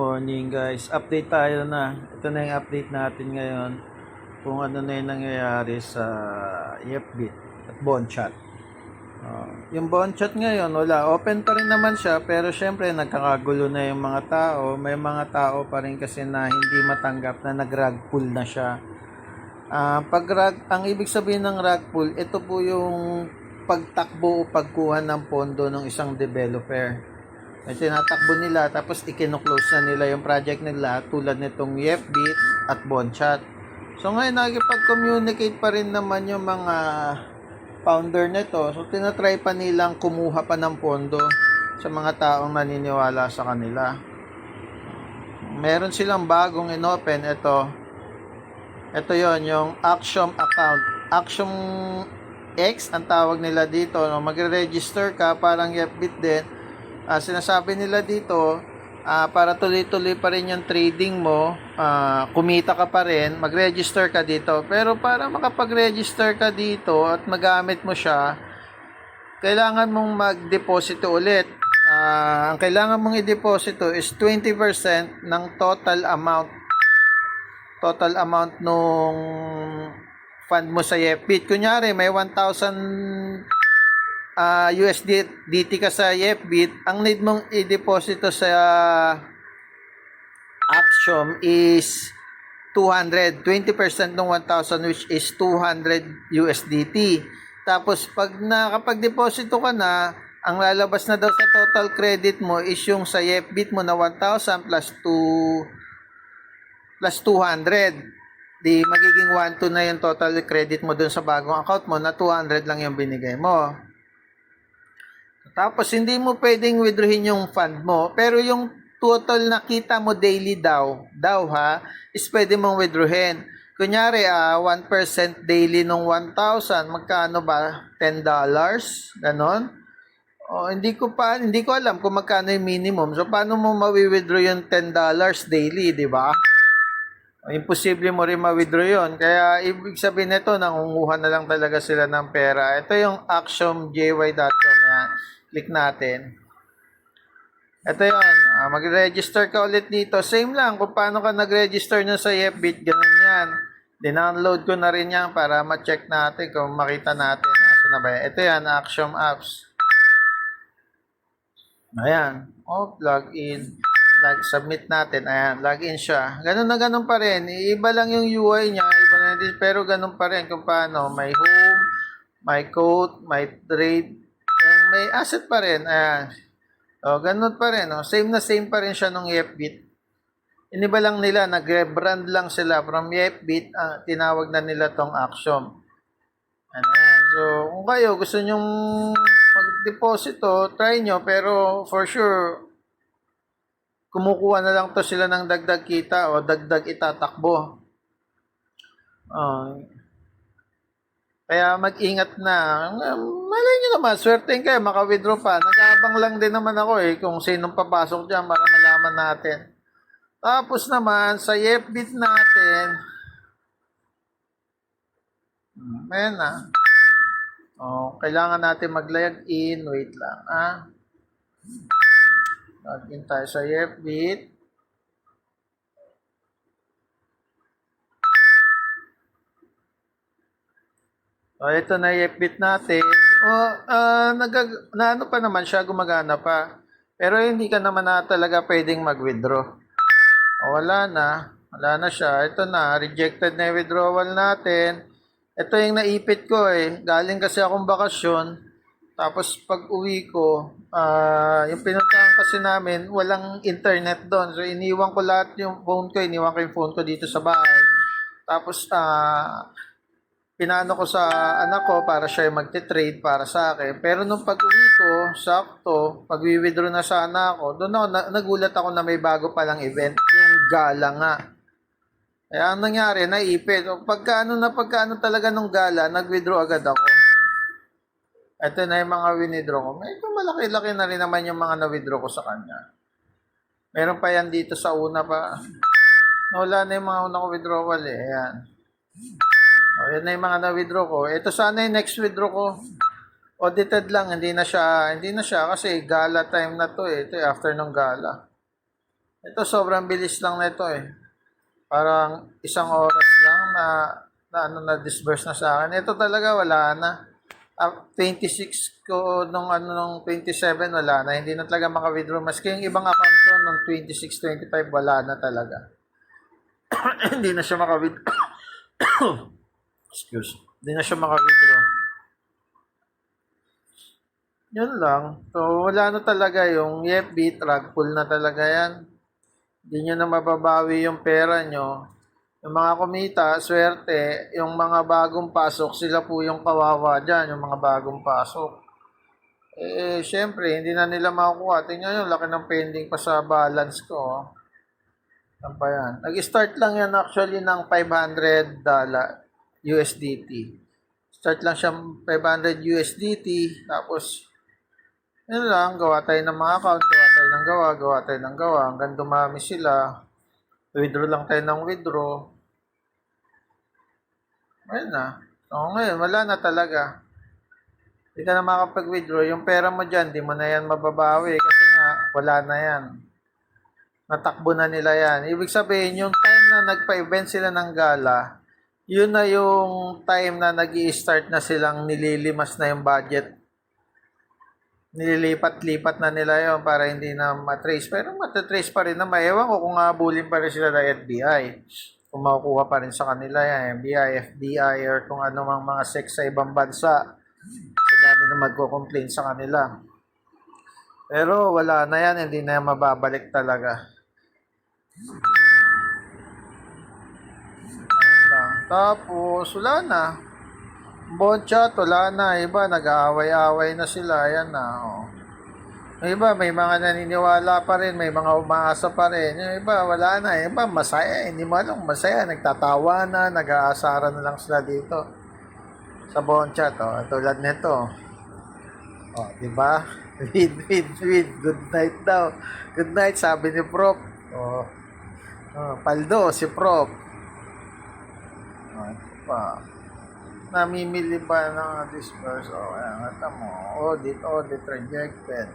Morning guys, update tayo na. Ito na yung update natin ngayon kung ano na yung nangyayari sa YepBit at Bonchat. Yung Bonchat ngayon, wala. Open pa rin naman siya pero syempre nagkakagulo na yung mga tao. May mga tao pa rin kasi na hindi matanggap na nag-rug pull na siya. Ang ibig sabihin ng rug pull, ito po yung pagtakbo o pagkuha ng pondo ng isang developer. May tinatakbo nila tapos ikinuklose na nila yung project nila tulad nitong YepBit at Bonchat. So ngayon nakikipag-communicate pa rin naman yung mga founder nito. So tinatry pa nilang kumuha pa ng pondo sa mga taong naniniwala sa kanila. Meron silang bagong inopen. Ito yon yung Axiom account. Axiom X ang tawag nila dito. No? Magre-register ka parang YepBit din. Sinasabi nila dito, para tuloy-tuloy pa rin yung trading mo, kumita ka pa rin, mag-register ka dito. Pero para makapag-register ka dito at magamit mo siya, kailangan mong mag-deposito ulit. Ang kailangan mong i-deposito is 20% ng total amount nung fund mo sa YepBit. Kunyari, may 1,000 USDT ka sa YepBit, ang need mong i-deposito sa Axiom is 200, 20% ng 1,000 which is 200 USDT. Tapos pag nakapag-deposito ka na, ang lalabas na daw sa total credit mo is yung sa YepBit mo na 1,000 plus 200. Di magiging 1,2 na yung total credit mo dun sa bagong account mo na 200 lang yung binigay mo. Tapos, hindi mo pwedeng withdrawin yung fund mo. Pero yung total na kita mo daily daw is pwede mong withdrawin. Kunyari, 1% daily nung 1,000, magkano ba? $10? Ganon? Hindi ko alam kung magkano yung minimum. So, paano mo ma-withdraw yung $10 daily, di ba? Imposible mo rin ma-withdraw yun. Kaya, ibig sabihin nito, nangunguha na lang talaga sila ng pera. Ito yung axiomjy.com. Yan. Click natin. Ito yun. Mag-register ka ulit dito. Same lang kung paano ka nag-register nyo sa YepBit. Ganun yan. Dinownload ko na rin yan para ma-check natin kung makita natin. Asa na ba yan? Ito yan. Axiom Apps. Ayan. Login. Submit natin. Ayan. Login siya. Ganun na ganun pa rin. Iba lang yung UI niya. Iba lang din. Pero ganun pa rin kung paano. May home, may code, may trade. May asset pa rin. Ayan. Ganun pa rin. Same na same pa rin siya nung YepBit. Iniba lang nila, nag-rebrand lang sila from YepBit. Tinawag na nila tong Axiom. Ayan. So, kung kayo gusto nyong mag-deposito, try nyo. Pero for sure, kumukuha na lang to sila ng dagdag kita o dagdag itatakbo. Kaya mag-ingat na. Malay nyo naman, swertein kayo, maka-withdraw pa. Nag-aabang lang din naman ako kung sinong papasok dyan para malaman natin. Tapos naman, sa YepBit natin, ayan na. Kailangan natin mag-login. Wait lang, Login tayo sa YepBit. Ito na YepBit natin. Ano pa naman siya, gumagana pa. Pero hindi ka naman na talaga pwedeng mag-withdraw. Wala na siya. Ito na, rejected na yung withdrawal natin. Ito yung naipit ko Galing kasi akong bakasyon. Tapos pag uwi ko, yung pinuntahan kasi namin, walang internet doon. So iniwan ko lahat yung phone ko dito sa bahay. Tapos pinano ko sa anak ko para siya magte-trade para sa akin. Pero nung pag-uwi ko, sakto, pag-withdraw na sana ako, doon nagulat ako na may bago palang event, yung gala nga. Kaya ang nangyari, naipit. Pagkaano talaga nung gala, nag-withdraw agad ako. Ito na yung mga withdraw ko. Medyo malaki-laki na rin naman yung mga na-withdraw ko sa kanya. Meron pa yan dito sa una pa. Wala na yung mga una ko withdrawal Ayan. Yan na yung mga na-withdraw ko. Ito sana yung next withdraw ko. Audited lang, hindi na siya kasi gala time na to Ito after ng gala. Ito sobrang bilis lang nito eh. Parang isang oras lang na ano na disburse na sa akin. Ito talaga wala na. 26 ko nung 27 wala na. Hindi na talaga maka-withdraw. Maski yung ibang account ko nung 26, 25 wala na talaga. Hindi na siya maka-withdraw. Excuse. Hindi na siya maka-withdraw. Yun lang. So wala na talaga yung FB, rug pull na talaga yan. Hindi nyo na mababawi yung pera nyo. Yung mga kumita, swerte, yung mga bagong pasok, sila po yung kawawa dyan, yung mga bagong pasok. Eh, syempre, hindi na nila makukuha. Tingnan nyo, laki ng pending pa sa balance ko. Oh. Ano pa yan? Nag-start lang yan actually ng $500 USDT. Start lang siya 500 USDT, tapos yun lang, gawa tayo ng mga account, gawa tayo ng gawa, hanggang dumami sila. Withdraw lang tayo ng withdraw. Ayun na. So, ngayon, wala na talaga. Hindi ka na makapag-withdraw. Yung pera mo dyan, di mo na yan mababawi kasi nga, wala na yan. Natakbo na nila yan. Ibig sabihin, yung time na nagpa-event sila ng gala, yun na yung time na nag-i-start na silang nililimas na yung budget. Nililipat-lipat na nila yon para hindi na matrace. Pero matatrace pa rin na maewan ko kung habulin pa rin sila ng FBI. Kung makukuha pa rin sa kanila yan, FBI, FBI, or kung ano mang mga sex sa ibang bansa. Sa dami na magko-complain sa kanila. Pero wala na yan, hindi na yan mababalik talaga. Tapos, wala na. Bonchat, wala na. Iba, nag-aaway-aaway na sila. Ayan na, oh. Yung iba, may mga naniniwala pa rin, may mga umaasa pa rin. Yung iba, wala na. Yung iba, masaya. Hindi mo alam, masaya. Nagtatawa na, nag-aasara na lang sila dito. Sa Bonchat, oh. Tulad nito. Oh, di ba? Win. Good night daw. Good night, sabi ni Prof. Oh. Oh, paldo, si Prof. Oh, ito pa. Namimili pa ng disperse. Oh, ayan, ito mo. Audit rejected.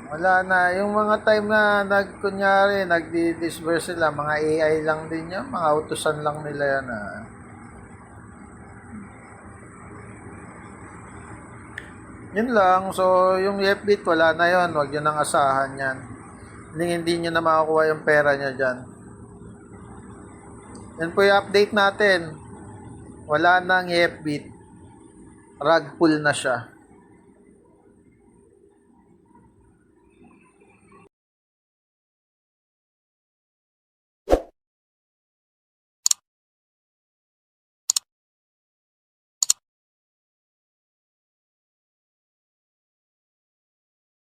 Wala na. Yung mga time na kunyari, nagdi-disburse sila, mga AI lang din yan. Mga utusan lang nila yan. Yun lang. So, yung FBIT, wala na yon. Huwag nyo nang asahan yan. Hindi nyo na makakuha yung pera nyo dyan. Yan po yung update natin. Wala nang FBIT. Rug pull na siya.